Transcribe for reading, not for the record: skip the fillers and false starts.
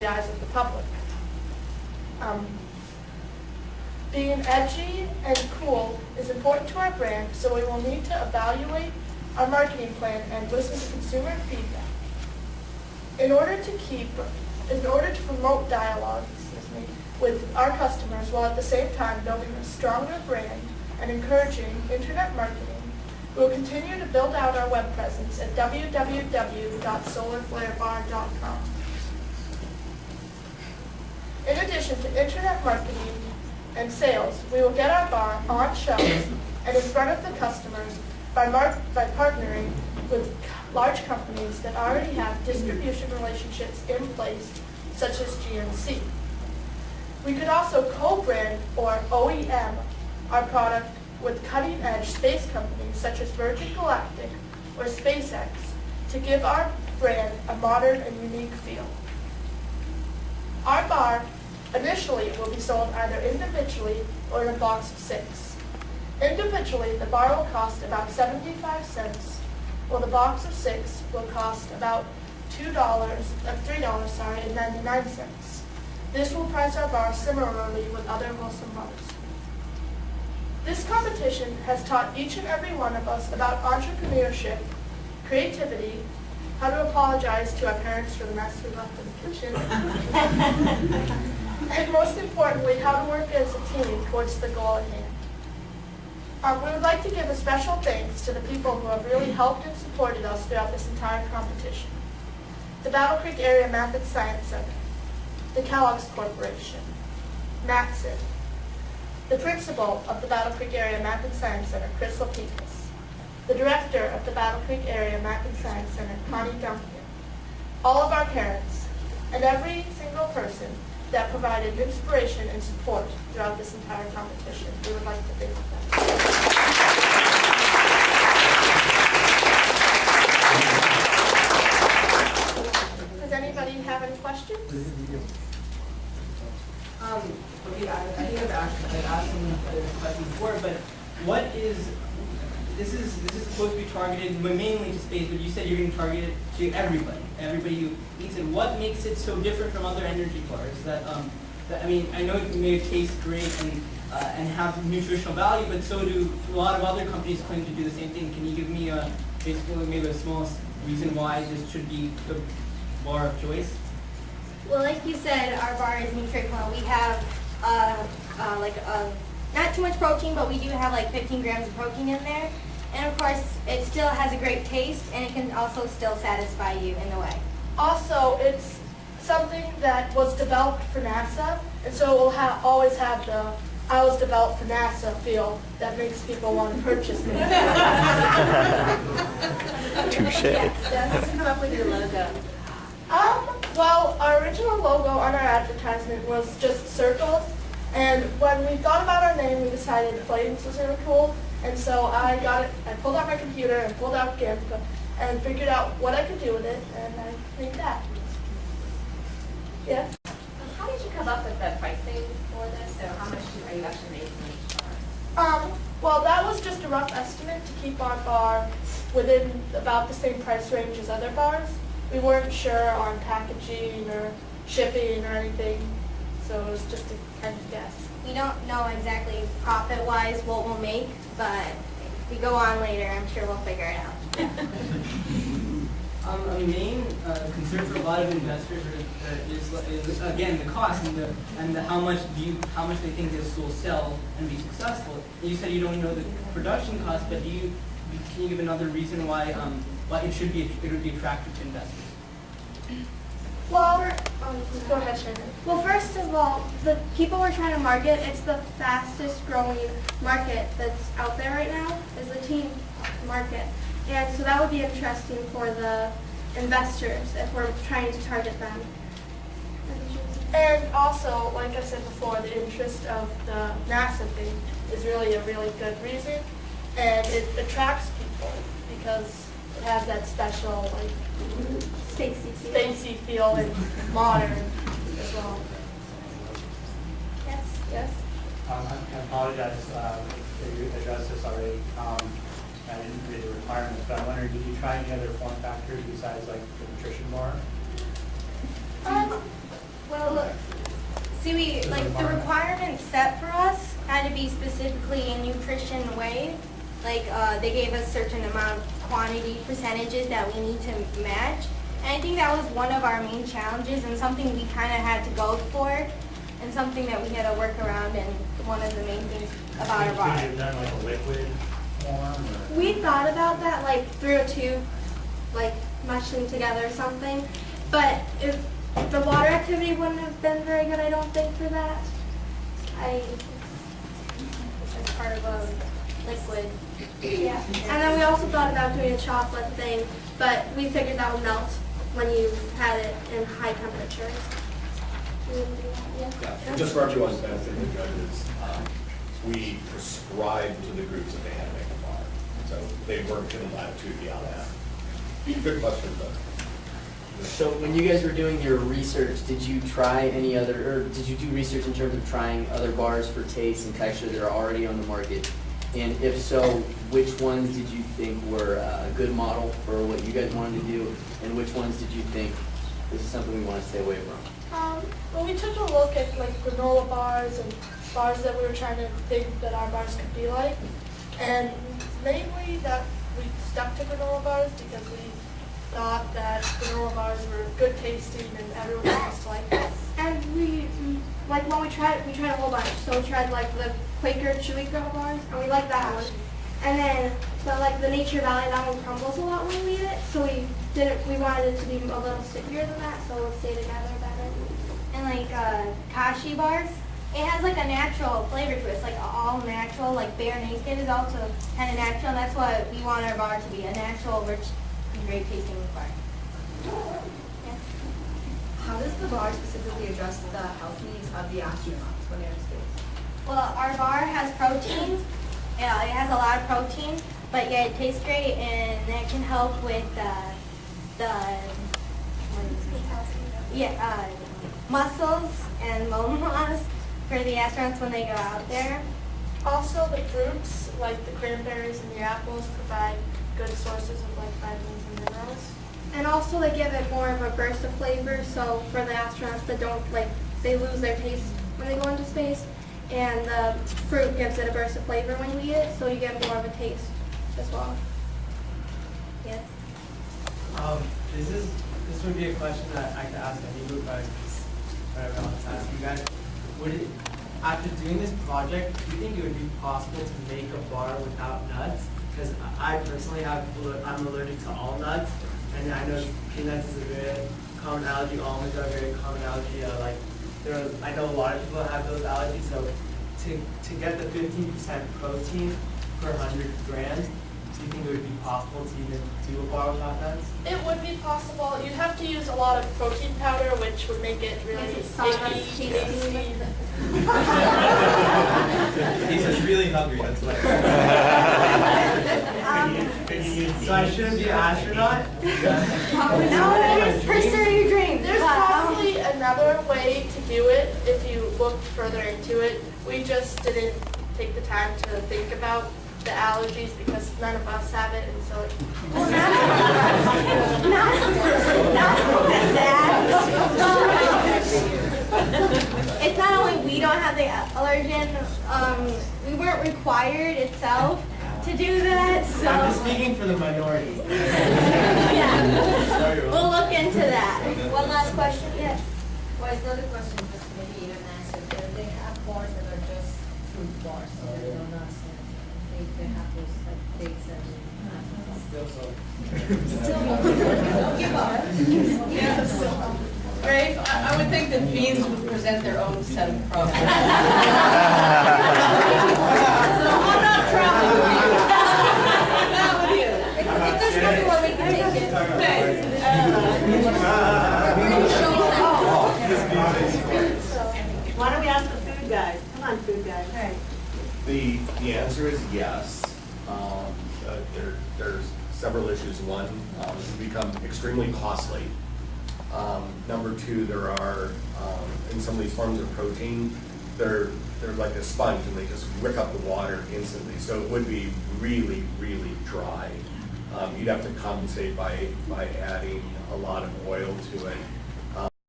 the eyes of the public. Being edgy and cool is important to our brand, so we will need to evaluate our marketing plan and listen to consumer feedback. In order to promote dialogue with our customers while at the same time building a stronger brand and encouraging internet marketing, we will continue to build out our web presence at www.solarflarebar.com. In addition to internet marketing and sales, we will get our bar on shelves and in front of the customers by partnering with large companies that already have distribution relationships in place, such as GNC. We could also co-brand or OEM our product with cutting-edge space companies such as Virgin Galactic or SpaceX to give our brand a modern and unique feel. Our bar initially will be sold either individually or in a box of 6. Individually, the bar will cost about 75 cents, while the box of 6 will cost about $3.99. This will price our bar similarly with other wholesome bars. This competition has taught each and every one of us about entrepreneurship, creativity, how to apologize to our parents for the mess we left in the kitchen, and most importantly, how to work as a team towards the goal at hand. We would like to give a special thanks to the people who have really helped and supported us throughout this entire competition. The Battle Creek Area Math and Science Center, the Kellogg's Corporation, Maxson, the principal of the Battle Creek Area Math and Science Center, Crystal Pekas, the director of the Battle Creek Area Math and Science Center, Connie Duncan, all of our parents, and every single person that provided inspiration and support throughout this entire competition. We would like to thank them. Does anybody have any questions? Okay, I think I've asked some questions before, but what is this is supposed to be targeted mainly to space, but you said you're going to target it to everybody who eats it. What makes it so different from other energy bars? I mean, I know it may taste great and have nutritional value, but so do a lot of other companies claim to do the same thing. Can you give me basically maybe the smallest reason why this should be the bar of choice? Well, like you said, our bar is nutritional. We have not too much protein, but we do have like 15 grams of protein in there. And of course, it still has a great taste, and it can also still satisfy you in a way. Also, it's something that was developed for NASA, and so it will always have the "I was developed for NASA" feel that makes people want to purchase it. Touche. Yes. How did you come up with your logo? Well, our original logo on our advertisement was just circles, and when we thought about our name, we decided flames was really cool, and so I pulled out my computer and pulled out GIMP and figured out what I could do with it, and I made that. Yes? How did you come up with the pricing for this? So how much are you actually making each bar? Well, that was just a rough estimate to keep our bar within about the same price range as other bars. We weren't sure on packaging or shipping or anything, so it was just a kind of guess. We don't know exactly profit-wise what we'll make, but if we go on later, I'm sure we'll figure it out. A main concern for a lot of investors is again the cost and how much they think this will sell and be successful. You said you don't know the production cost, but can you give another reason why it would be attractive to investors? Well, go ahead, Shannon. Well, first of all, the people we're trying to market, it's the fastest growing market that's out there right now, is the teen market. And so that would be interesting for the investors if we're trying to target them. And also, like I said before, the interest of the NASA thing is really a really good reason, and it attracts people because it has that special, like, spacey feel and modern as well. Yes, yes. I apologize if you addressed this already. I didn't read the requirements, but I'm wondering, did you try any other form factors besides like the nutrition bar? See, the requirements set for us had to be specifically in nutrition way. They gave us certain amount of quantity percentages that we need to match. And I think that was one of our main challenges and something we kind of had to go for and something that we had to work around and one of the main things about our bar. Could you have done like a liquid form or? We thought about that, like through a tube, like mushed them together or something. But if the water activity wouldn't have been very good, I don't think, for that. As part of a liquid. Yeah. And then we also thought about doing a chocolate thing, but we figured that would melt when you had it in high temperatures. We wouldn't do that, yeah. Yeah, just for everyone's benefit, the judges, we prescribed to the groups that they had to make a bar. So they weren't given latitude beyond that. Good question, but. So when you guys were doing your research, did you try any other, or did you do research in terms of trying other bars for taste and texture that are already on the market? And if so, which ones did you think were a good model for what you guys wanted to do? And which ones did you think this is something we want to stay away from? Well, we took a look at granola bars and bars that we were trying to think that our bars could be like. And mainly that we stuck to granola bars because we thought that granola bars were good tasting and everyone else to like them. And when we tried a whole bunch. So we tried the Quaker Chewy granola bars, and we liked that one. And then the Nature Valley, that one crumbles a lot when we eat it. So we wanted it to be a little stickier than that, so it'll stay together better. And kashi bars, it has a natural flavor to it. It's all natural, Bare Naked is also kind of natural. And that's what we want our bar to be, a natural, rich, and great tasting bar. Yes. How does the bar specifically address the health needs of the astronauts when they're in space? Well, our bar has proteins. Yeah, it has a lot of protein, but yeah, it tastes great, and that can help with muscles and bone loss for the astronauts when they go out there. Also, the fruits, like the cranberries and the apples, provide good sources of vitamins and minerals. And also they give it more of a burst of flavor, so for the astronauts that don't, they lose their taste when they go into space. And the fruit gives it a burst of flavor when you eat it, so you get more of a taste as well. Yes. This would be a question that I could ask any group, but whatever, I'll just ask you guys. After doing this project, do you think it would be possible to make a bar without nuts? Because I personally I'm allergic to all nuts, and I know peanuts is a very common allergy. Almonds are a very common allergy. I know a lot of people have those allergies. So to get the 15% protein per 100 grams, do you think it would be possible to even do a bar without nuts? It would be possible. You'd have to use a lot of protein powder, which would make it really sticky, tasty. He's just really hungry, that's why. So I shouldn't be an astronaut? No, just pursue your dreams. There's probably another way to do it if you looked further into it. We just didn't take the time to think about the allergies because none of us have it, and so it's not only we don't have the allergen, we weren't required itself to do that, so I'm just speaking for the minority. yeah, we'll look into that. One last question. Yes. Well, it's not a question, just maybe even an answer. They have bars that are just fruit bars, so they're not they have those dates and Still so. don't give up. Right? I would think that beans would present their own set of problems. So I'm not trying. Not with you. If there's nothing more, we can take it. Why don't we ask the food guys? Come on, food guys. The answer is yes. There's several issues. One, it's become extremely costly. Number two, there are, in some of these forms of protein, they're like a sponge and they just wick up the water instantly. So it would be really, really dry. You'd have to compensate by adding a lot of oil to it.